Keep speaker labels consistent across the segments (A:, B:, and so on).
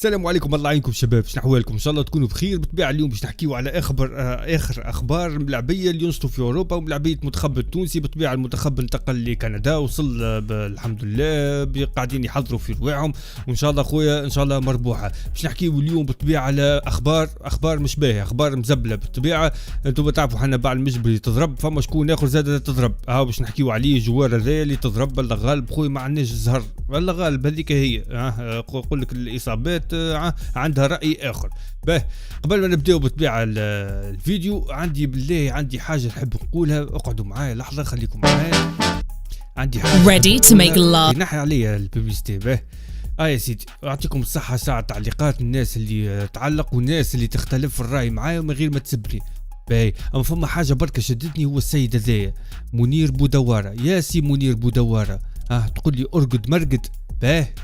A: السلام عليكم، الله يعينكم شباب. شنو احوالكم؟ ان شاء الله تكونوا بخير. بالطبيعه اليوم باش نحكيو على اخر اخبار ملاعبيه اللي ينشطوا في اوروبا وملاعبيه المنتخب التونسي. بالطبيعه المنتخب انتقل لكندا، وصل الحمد لله، قاعدين يحضروا في رواعهم، وان شاء الله خويا ان شاء الله مربوحه. باش نحكيو اليوم بالطبيعه على اخبار مش باهيه، اخبار مزبله. بالطبيعه انتم تعرفوا حنا باع المجبري تضرب، فما شكون اخر زاد تضرب. ها باش نحكيو عليه جوار هذا اللي تضرب. الله غالب خويا، ما عندناش الزهر، الله غالب هذيك هي. نقول لك الاصابات عندها رأي آخر. قبل ما نبداو بالطبيعة الفيديو، عندي حاجة نحب نقولها. اقعدوا معايا لحظة، خليكم معايا. عندي حاجة
B: ready to make love.
A: نحي عليها الببليستي. يا سيدي، اعطيكم الصحة. ساعة تعليقات الناس اللي تعلق والناس اللي تختلف في الرأي معايا من غير ما تسبني. اما فما حاجة بركة شدتني، هو السيد هذايا منير بودوارة. يا سي منير بودوارة، تقول لي ارقد مرقد.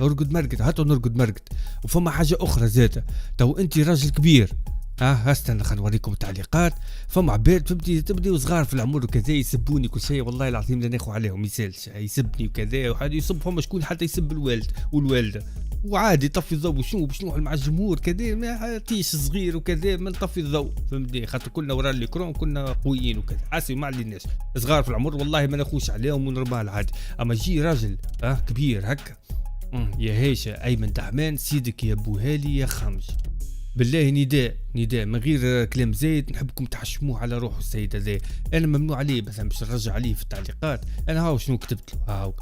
A: ارقد مرقد، هاتوا نرقد مرقد. وفما حاجة أخرى زادة، تو أنت راجل كبير. استنى خلينا نوريكم التعليقات. فما عباد تبدي صغار في العمر وكذا يسبوني كل شيء، والله العظيم لا ناخذ عليهم، يسالش يسبني وكذا، وحد يسب. فما شكون حتى يسب الوالد والوالدة، وعادي طفي الضوء. شنو باش نروح مع الجمهور كذا، ما تيش صغير وكذا، ما نطفي الضوء، فهمتني؟ خاطر كنا ورا الكرون، كنا قويين وكذا. حاسي ما عليناش صغار في العمر، والله ما ناخوش عليهم ونرمال عادي. اما جي راجل كبير هكا، يا هيشة أيمن دحمان، سيدك يا بوهالي يا خامج. بالله نداء من غير كلام زايد، نحبكم تحشموه على روحه السيد هذا. أنا ممنوع عليه مثلا باش نرجع عليه في التعليقات. أنا هاو شنو كتبت له، هاو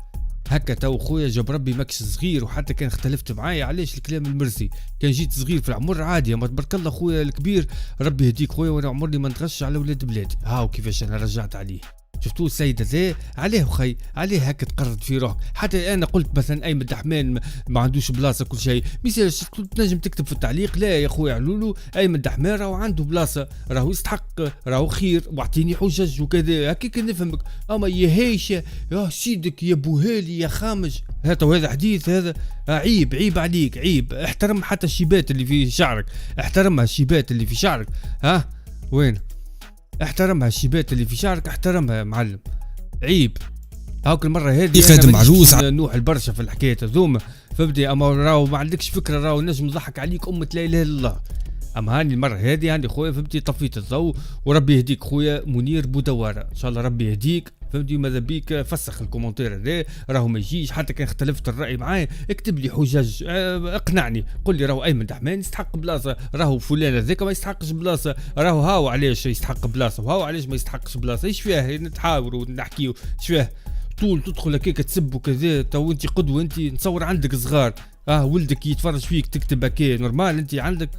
A: هكا. تو خويا جاب ربي ماكش صغير، وحتى كان اختلفت معايا علاش الكلام المرسي. كان جيت صغير في العمر عادي، اما تبارك الله خويا الكبير ربي يهديك خويا، وانا عمري ما نتغش على ولاد بلادي. هاو كيفاش انا رجعت عليه. شفتوا السيد هذا عليه خي، عليه هكا تقرد في روحك. حتى انا قلت مثلا ايمن دحمان ما عندوش بلاصه كل شيء، مثال تنجم تكتب في التعليق لا يا خويا علولو، ايمن دحمان راهو عنده بلاصه، راهو يستحق، راهو خير، واعطيني حجج وكذا هكاك نفهمك. اما يا هيشه يا سيدك يا بوهالي يا خامج، هذا حديث هذا. عيب عليك، عيب. احترم حتى الشيبات اللي في شعرك، احترمها الشيبات اللي في شعرك. وين احترمها الشيبات اللي في شعرك، احترمها يا معلم. عيب. هاك المره هذه
C: خادم عروس
A: نوح البرشا في الحكايه هذوما، فبدي. اما راهو ما عندكش فكره، راهو نجم نضحك عليك لا اله الا الله. اما هاني المره هذه عندي خويا فهمتي، طفيت الضوء، وربي يهديك خويا منير بودوارة، ان شاء الله ربي يهديك. فهمتي؟ ماذا بيك فسخ الكومنتير هذا، راهو ما يجيش. حتى كان اختلفت الراي معايا اكتب لي حجج، اقنعني، قل لي راهو ايمن دحمان يستحق بلاصه، راهو فلان هذاك ما يستحقش بلاصه، راهو هاو علاش يستحق بلاصه وهاو علاش ما يستحقش بلاصه. ايش فيها نتحاوروا ونحكيوا؟ ايش فيها طول تدخل هكاك تسب وكذا؟ تو انت قدوه، انت نتصور عندك صغار، ولدك يتفرج فيك تكتب هكا نورمال، انت عندك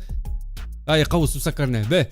A: قوس وسكرناه.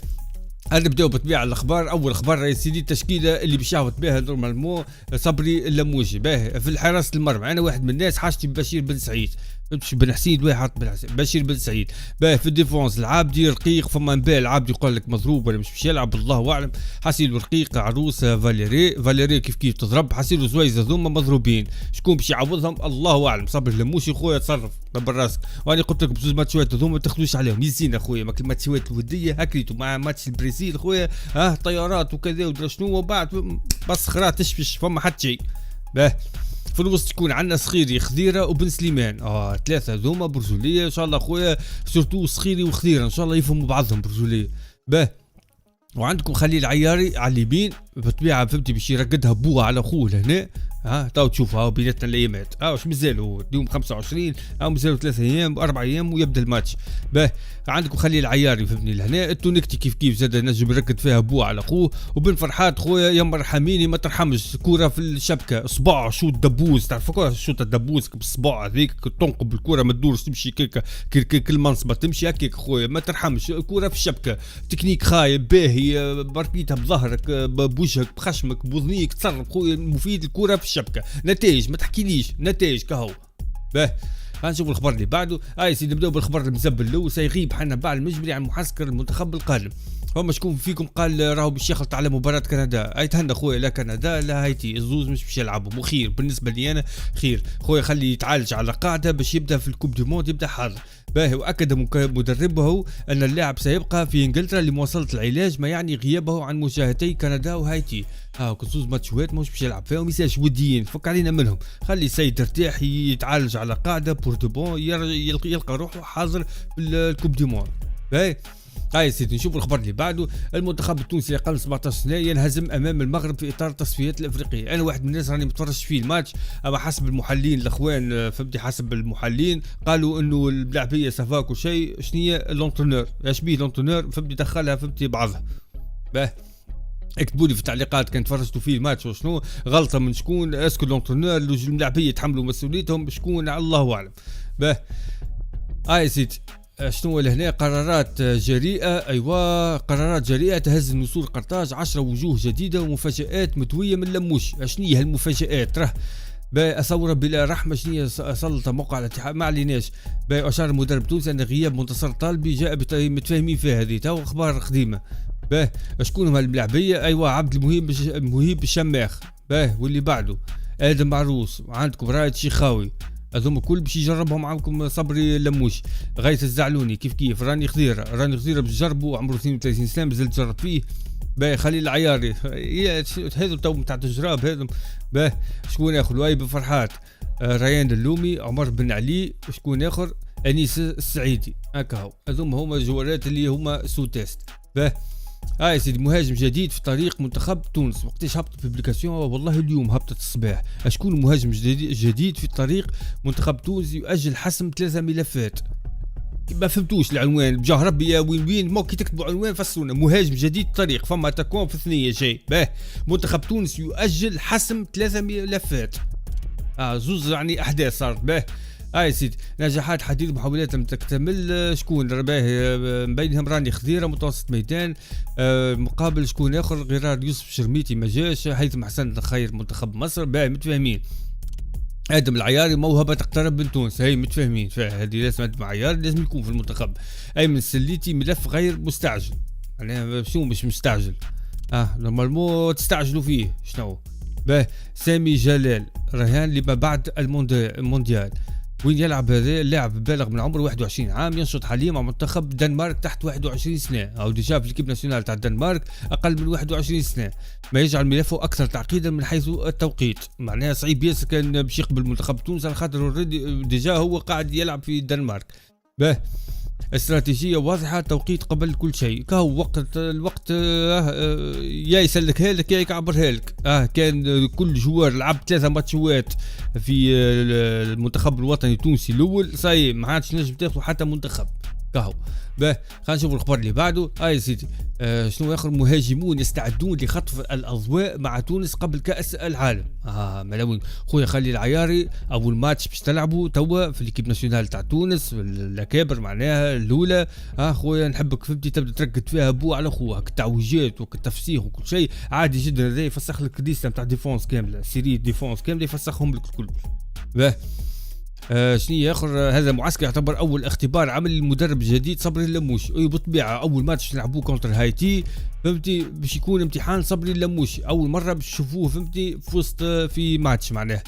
A: نبداو بالطبيعه الاخبار. اول خبر يا سيدي، التشكيله اللي باش يعوض بها نورمالمون صبري اللموجي في حراسه المرمى. انا واحد من الناس حاجتي بشير بن سعيد، مش بن حسين، واحد بشير بن سعيد. في الديفونس العابدي رقيق، فما نبال العابدي يقول لك مضروب ولا مش يلعب، الله اعلم. حسيلو رقيق، عروسه فاليري كيف تضرب. حسيلو زويزه ذوما مضروبين، شكون باش يعوضهم الله اعلم. صبر اللموشي خويا تصرف براسك، وانا قلت لك بزوز ماتشات هذوما ما تاخذوش عليهم يزين اخويا. ماتشات الوديه هكريتو مع ماتش البرازيل خويا، طيارات وكذا ودرا شنو، وبعد بس خرات تشفش، فما حتى شيء. في الوسط تكون عندنا صخيري خضيره وبن سليمان، ثلاثه ذوما برجوليه ان شاء الله خويا، سورتو صخيري وخضيره ان شاء الله يفهموا بعضهم برجوليه. وعندكم خليل عياري على اليمين بالطبيعه، فهمتي باش يرقدها بوها على خوه لهنا. تو تشوف بيناتنا الايامات، واش مازالوا اليوم 25 او مازالوا 3 ايام 4 ايام ويبدا الماتش. عندكم خليل العياري فهمتني لهنا. التونكتي كيف زاد نجم يركد فيها بوه على خوه. وبن فرحات خويا يا مرحميني ما ترحمش، كوره في الشبكه صباع شوط دبوس، تعرف شوط الدبوس بالصباع هذيك، تنقب الكوره ما تدورش تمشي كل منصبه تمشي هكاك خويا، ما ترحمش. كوره في الشبكه، تكنيك خايب باهي، بركيتها بظهرك بوجهك بخشمك بوذنيك، تصرف خويا مفيد. الكوره في الشبكه، نتائج ما تحكيليش، نتائج كهو. نشوف الخبر اللي بعده. سيدي نبداو بالخبر المزبل الاول. سيغيب حنا باع المجبري عن معسكر المنتخب القادم. فما شكون فيكم قال راهو باش يخلط على مباراة كندا؟ تهنى خويا، لا كندا لا هايتي، الزوز مش باش يلعبوا، وخير بالنسبة لي انا خير خويا. خلي يتعالج على قاعدة باش يبدا في الكوب دي موند، يبدا حاضر. واكد مدربه ان اللاعب سيبقى في انجلترا لمواصلة العلاج، ما يعني غيابه عن مشاهدتي كندا وهايتي. كنصوص ماتشوات مش باش يلعب فيهم، يسالش وديين، فك علينا منهم. خلي السيد يرتاح يتعالج على قاعدة بور دو بون يلقى روحه حاضر في الكوب دي مون. باهي هاي سيدي نشوف الخبر اللي بعده. المنتخب التونسي قبل 17 سنه ينهزم امام المغرب في اطار التصفيات الافريقيه. انا واحد من الناس راني متفرج فيه الماتش، اما حسب المحللين الاخوان فهمتي، حسب المحللين قالوا انه اللاعبيه صفاك وشيء. شنية لونترونور اش بيه لونترونور فهمتي دخلها فهمتي بعضها. باه اكتبوا لي في التعليقات كان تفرجتوا فيه الماتش وشنو غلطه من شكون، اسكو لونترونور اللاعبيه يتحملوا مسؤوليتهم شكون الله اعلم. باه هاي سيدي شنو لهنا قرارات جريئة. أيوة قرارات جريئة تهز نسور قرطاج، 10 وجوه جديدة ومفاجآت مدوية من لموش. شنية هالمفاجآت؟ راه أصور بلا رحمة شنية سلطة موقع الاتحاد ما عليناش. أشار المدرب التونسي أن غياب منتصر طالبي جاء متفاهمين فيها هذه تو أخبار قديمة. شكون هم الملاعبية؟ أيوة عبد المهيب الشماخ. واللي بعده آدم معروس، عندكم رايد شيخاوي، هذوما كل باش يجربهم معاكم صبري لموش، غاية الزعلوني كيف راني خضيرة باش نجربوا، عمره 32 سنة مازال تجرب فيه. خليل العياري هذو تو نتاع الجراب هذو. شكون اخر؟ لؤي فرحات، ريان اللومي، عمر بن علي، شكون اخر؟ انيس السعيدي. هكا هذوما الجوارات اللي هما سو تيست. هاي سيدي مهاجم جديد في طريق منتخب تونس. وقتاش هبطت بوبليكاسيون؟ والله اليوم هبطت الصباح. شكون مهاجم جديد في طريق منتخب تونس يؤجل حسم 3 ملفات. ما فهمتوش العنوان بجاه ربي يا وين ما كي تكتبوا عنوان فسرونا. مهاجم جديد طريق فما تكون في ثنيه شيء. منتخب تونس يؤجل حسم 3 ملفات. زوز يعني احداث صارت. هاي سيدي نجاحات حديد محاولات لم تكتمل. شكون من بينهم راني خضيره متوسط ميدان مقابل شكون اخر؟ غرار يوسف شرميتي ما جاش، هيثم حسن خير منتخب مصر. متفاهمين. ادم العياري موهبه تقترب من تونس. هي متفاهمين هذه لازم ادم العياري لازم يكون في المنتخب. ايمن السليتي ملف غير مستعجل. يعني شنو مش مستعجل؟ نورمالمون تستعجلوا فيه شنو؟ سامي جلال رهان لما بعد المونديال. وين يلعب هذا اللاعب بالغ من عمره 21 عام ينشط حاليا مع منتخب الدنمارك تحت 21 سنه، او ديجا في الكيب ناسيونال تاع الدنمارك اقل من 21 سنه، ما يجعل ملفه اكثر تعقيدا من حيث التوقيت. معناها صعيب ياسر كان باش يقبل منتخب تونس على خاطر ديجا هو قاعد يلعب في الدنمارك. استراتيجيه واضحه، توقيت قبل كل شيء. كهو الوقت يا يسلكها لك يا يكعبرها لك. كان كل جوار لعب 3 ماتشات في المنتخب الوطني التونسي الاول صاي ما عادش نجم تاخذ حتى منتخب. كهو خلينا نشوف الخبر اللي بعده. يا سيدي شنو اخر؟ مهاجمون يستعدون لخطف الاضواء مع تونس قبل كاس العالم. ملاوين خويا خليل العياري اول ماتش باش تلعبوا توا في الكيب ناسيونال تاع تونس الاكابر معناها الاولى. خويا نحبك فهمتي تبدا تركز فيها بو على خوك التعويجات والتفسيخ وكل شيء عادي جدا. هذا يفسخ لك ليست تاع ديفونس كامله، سيري ديفونس كامله يفسخهم لك الكل. شنو اخر؟ هذا معسكر يعتبر اول اختبار عمل للمدرب الجديد صبري اللموشي. بالطبيعه اول ماتش نلعبوه كونتر هايتي فهمتي باش يكون امتحان صبري اللموشي، اول مره باش تشوفوه فهمتي في وسط في ماتش معناه.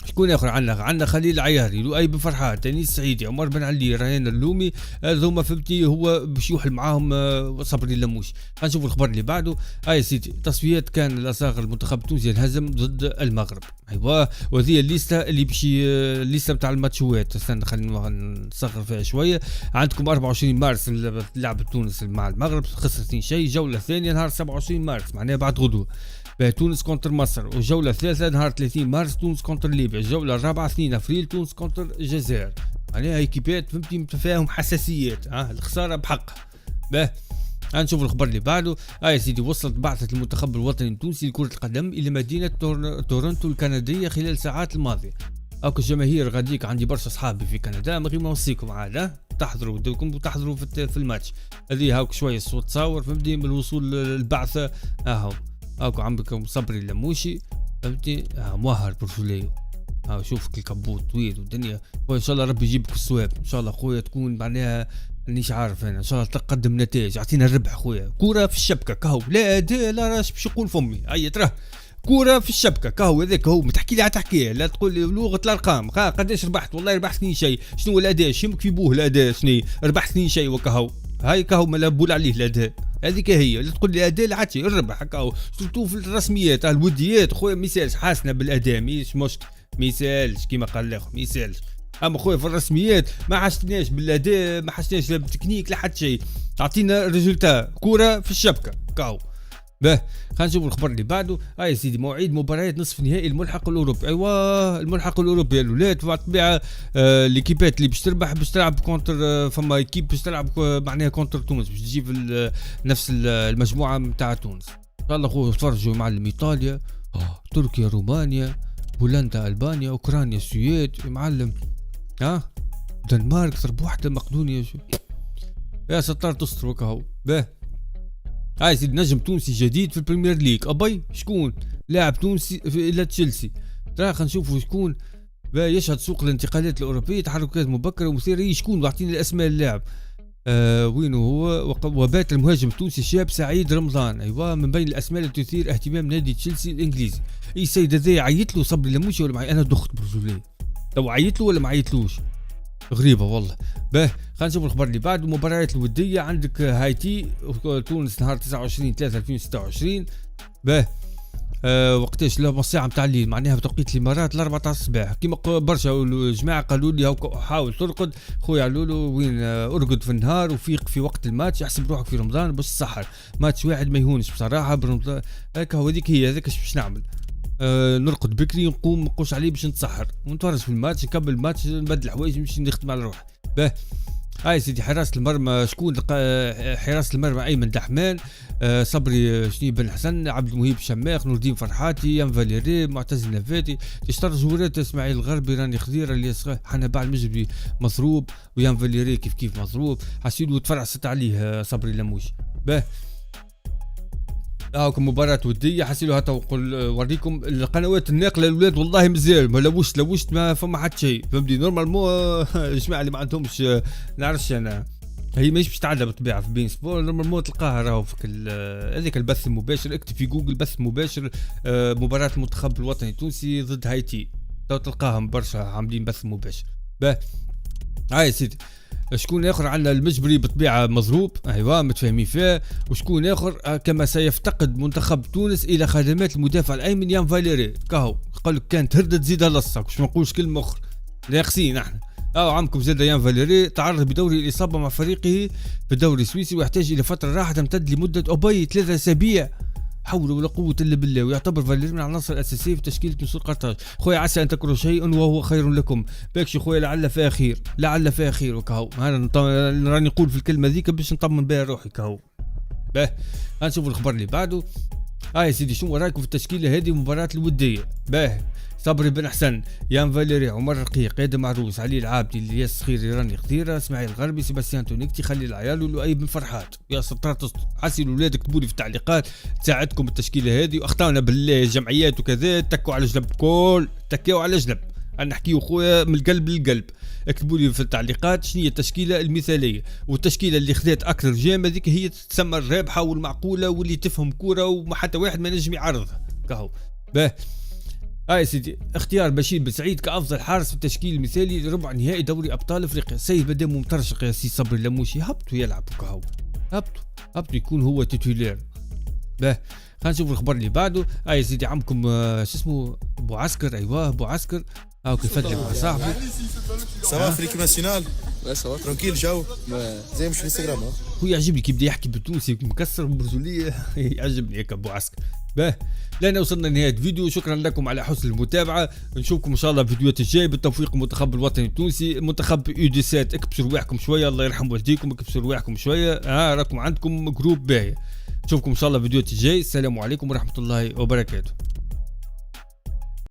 A: شكون اخر؟ عندنا خليل العياري، لؤي بن فرحات، تانيس السعيدي، عمر بن علي، ريان اللومي. هذوما فهمتي هو باش يوحل معاهم صبري اللموشي. نشوف الخبر اللي بعده. يا سيدي تصفيات كان الاصاغر المنتخب التونسي ينهزم ضد المغرب. ايوا وهذه الليسته اللي باش الليسته نتاع الماتشوات. استنى خلينا نصغر فيها شويه. عندكم 24 مارس لعب تونس مع المغرب خسر 2 شيء. جوله ثانيه نهار 27 مارس معناها بعد غدوه تونس كونتر مصر. والجوله الثالثه نهار 30 مارس تونس كونتر ليبيا. الجوله الرابعه 2 افريل تونس كونتر الجزائر. معناها ايكيبات فهمتي متفاهم حساسيات. الخساره بحقها. نشوف الخبر اللي بعده. يا سيدي وصلت بعثه المنتخب الوطني التونسي لكره القدم الى مدينه تورنتو الكنديه خلال الساعات الماضيه. الجماهير غاديك عندي برشا اصحابي في كندا من غير ما نوصيكم عاد تحضروا دوكم وتحضروا في الماتش هذه. هاك شويه الصوت تصور فهمتي من الوصول للبعثه. هاكو عمكم صبري اللموشي فهمتي موهر برجولي. شوفك الكبوت طويل والدنيا. وان شاء الله ربي يجيبك الصواب ان شاء الله خويا. تكون معناها مانيش عارف انا ان شاء الله تقدم نتائج. اعطينا الربح خويا. كوره في الشبكه كهو. لا لا راش باش يقول فمي. تراه كوره في الشبكه كهو. هذاك هو ما تحكي لي تحكي لا تقول لي لغه الارقام. قداش ربحت؟ والله ربحت 2 شيء. شنو الاداء؟ شمك في بوه الاداء شنو ربحت 2 شيء وكهو. هاي كهو ما لابول عليه الاداء. هذيك هي لا تقول لي اداء العادي الربح كهو. سورتو في الرسميات الوديات خويا ميسالش حاسنا بالاداء مش مشكل. ما يسالش كيما قال الاخر ما يسالش. اما خويا في الرسميات ما حشتناش بالاداء، ما حشتناش لا بالتكنيك لا حتى شيء، اعطينا ريزولتا كوره في الشبكه كاو. باه خلينا نشوفوا الخبر اللي بعده. يا سيدي موعد مباريات نصف نهائي الملحق الاوروبي. ايوا الملحق الاوروبي الاولاد بالطبيعه ليكيبات اللي باش تربح باش تلعب كونتر فما ايكيب باش تلعب معناها كونتر تونس باش تجيب نفس المجموعه نتاع تونس. ان شاء الله خويا تفرجوا معلم ايطاليا تركيا رومانيا بولندا البانيا اوكرانيا السويد معلم دنمارك ضرب واحده مقدونيا يا ستار تستر وكاهو. باه هاي سيدي نجم تونسي جديد في البريمير ليج. ابي شكون لاعب تونسي الى تشيلسي؟ ترى خلينا نشوفوا شكون يشهد سوق الانتقالات الاوروبيه تحركات مبكره ومثيره. شكون واعطيني الاسماء اللاعب. وينه هو؟ وبات المهاجم التونسي الشاب سعيد رمضان. ايوا من بين الاسماء التي تثير اهتمام نادي تشيلسي الانجليزي. اي السيد هذا عيط له صبري لموشي ولا معي انا دخت برجوليه تو عيط له ولا ما عيطلوش؟ غريبه والله. باه خلينا نشوف الخبر اللي بعده. مباريات الوديه عندك هايتي تونس نهار 29/3/2026. باه وقتاش لا الساعه نتاع الليل معناها بتوقيت الامارات 4 تاع الصباح كيما برشا الجماعه قالوا لي حاول ترقد خويا قالوا له وين ارقد في النهار وفيق في وقت الماتش احسب روحك في رمضان باش السحر ماتش واحد ما يهونش بصراحه برمضان هكا هو هذيك هي هذاك باش نعمل نرقد بكري نقوم نقوش عليه باش نتسحر ونتفرج في الماتش نكمل الماتش نبدل حوايج نمشي نخدم على روحي. باه هاي سيدي حراسة المرمى شكون؟ حراسة المرمى أيمن دحمان صبري شني بن حسن عبد المهيب شماخ نور الدين فرحاتي يان فاليري معتز نفاتي تشتر جورات اسماعيل الغربي راني خضيرة اللي حنا باع المجبري مضروب ويان فاليري كيف مضروب حسيلو تفرعست عليه صبري لموش. باه هاكم مباراة ودية حسيلو هاتا وريكم القنوات الناقلة الولاد والله مازال ما لوشت ما فما حتى شيء فهمتي نورمالمون الجماعة اللي ما عندهمش نعرفش انا هي ماهيش باش تعدى بالطبيعة في بين سبور نورمالمون تلقاها راهو في هذاك البث المباشر اكتب في جوجل بث مباشر مباراة المنتخب الوطني التونسي ضد هايتي تو تلقاهم برشا عاملين بث مباشر. باه هاي سيدي شكون اخر عندنا المجبري بالطبيعه مضروب ايوا متفاهمين فيه وشكون اخر كما سيفتقد منتخب تونس الى خدمات المدافع الايمن يان فاليري كاهو قال لك كانت هردت زيد لصق باش ما نقولش كلمه اخرى ناقصين احنا عمكم زاد يان فاليري تعرض بدوري الاصابه مع فريقه في الدوري السويسري ويحتاج الى فتره راحه تمتد لمده 3 أسابيع حول ولا قوة إلا بالله ويعتبر فاليري من العناصر الأساسية في تشكيلة نسور قرطاج. خويا عسى أن تكرهوا شيئا وهو خير لكم باكشي خويا لعل فيها خير لعل فيها خير وكهو أنا راني نقول في الكلمة ذيك باش نطمن بها روحي كهو. باه هنشوف الخبر اللي بعده. يا سيدي شنو رايكم في التشكيلة هذه مباراة الودية؟ باه صبري بن حسن يان فاليري عمر رقيق ادم عروس علي العابدي الياس الصخيري راني خضيره اسماعيل الغربي سيباستيان تونيكتي خليل العيال ولؤي بن فرحات. يا ستار حسي الاولاد اكتبوا لي في التعليقات تساعدكم التشكيله هذه واخطانا بالله الجمعيات وكذا تكوا على جنب كل تكيوا على جنب انا نحكيو خويا من القلب للقلب. اكتبوا لي في التعليقات شنو هي التشكيله المثاليه والتشكيله اللي خذات اكثر جيم هذيك هي تسمى الرابحه والمعقوله واللي تفهم كوره وما حتى واحد ما نجم يعرضها كهو. باه هاي سيدي اختيار بشير بن سعيد كافضل حارس في التشكيل المثالي لربع نهائي دوري ابطال افريقيا. السيد مادام مترشق يا سي صبري لموشي هبطوا يلعبوا كهو هبطوا يكون هو تيتولير. باه خلينا نشوف الخبر اللي بعده. هاي سيدي عمكم شو اسمه ابو عسكر ايوه ابو عسكر هاو كيف فدلك مع صاحبي
B: سوا في ليكيب ناسيونال سوا ترانكيل جو زي مش في انستغرام
A: هو يعجبني كي بدا يحكي بالتونسي مكسر برجوليه يعجبني هيك ابو عسكر. باه لنا وصلنا لنهاية الفيديو شكرا لكم على حسن المتابعة نشوفكم ان شاء الله في الفيديوهات الجاية بالتوفيق المنتخب الوطني التونسي منتخب U17 اكبسوا رواحكم شوية الله يرحم والديكم اكبسوا رواحكم شوية راكم عندكم جروب باهي نشوفكم ان شاء الله في الفيديوهات الجاية السلام عليكم ورحمة الله وبركاته.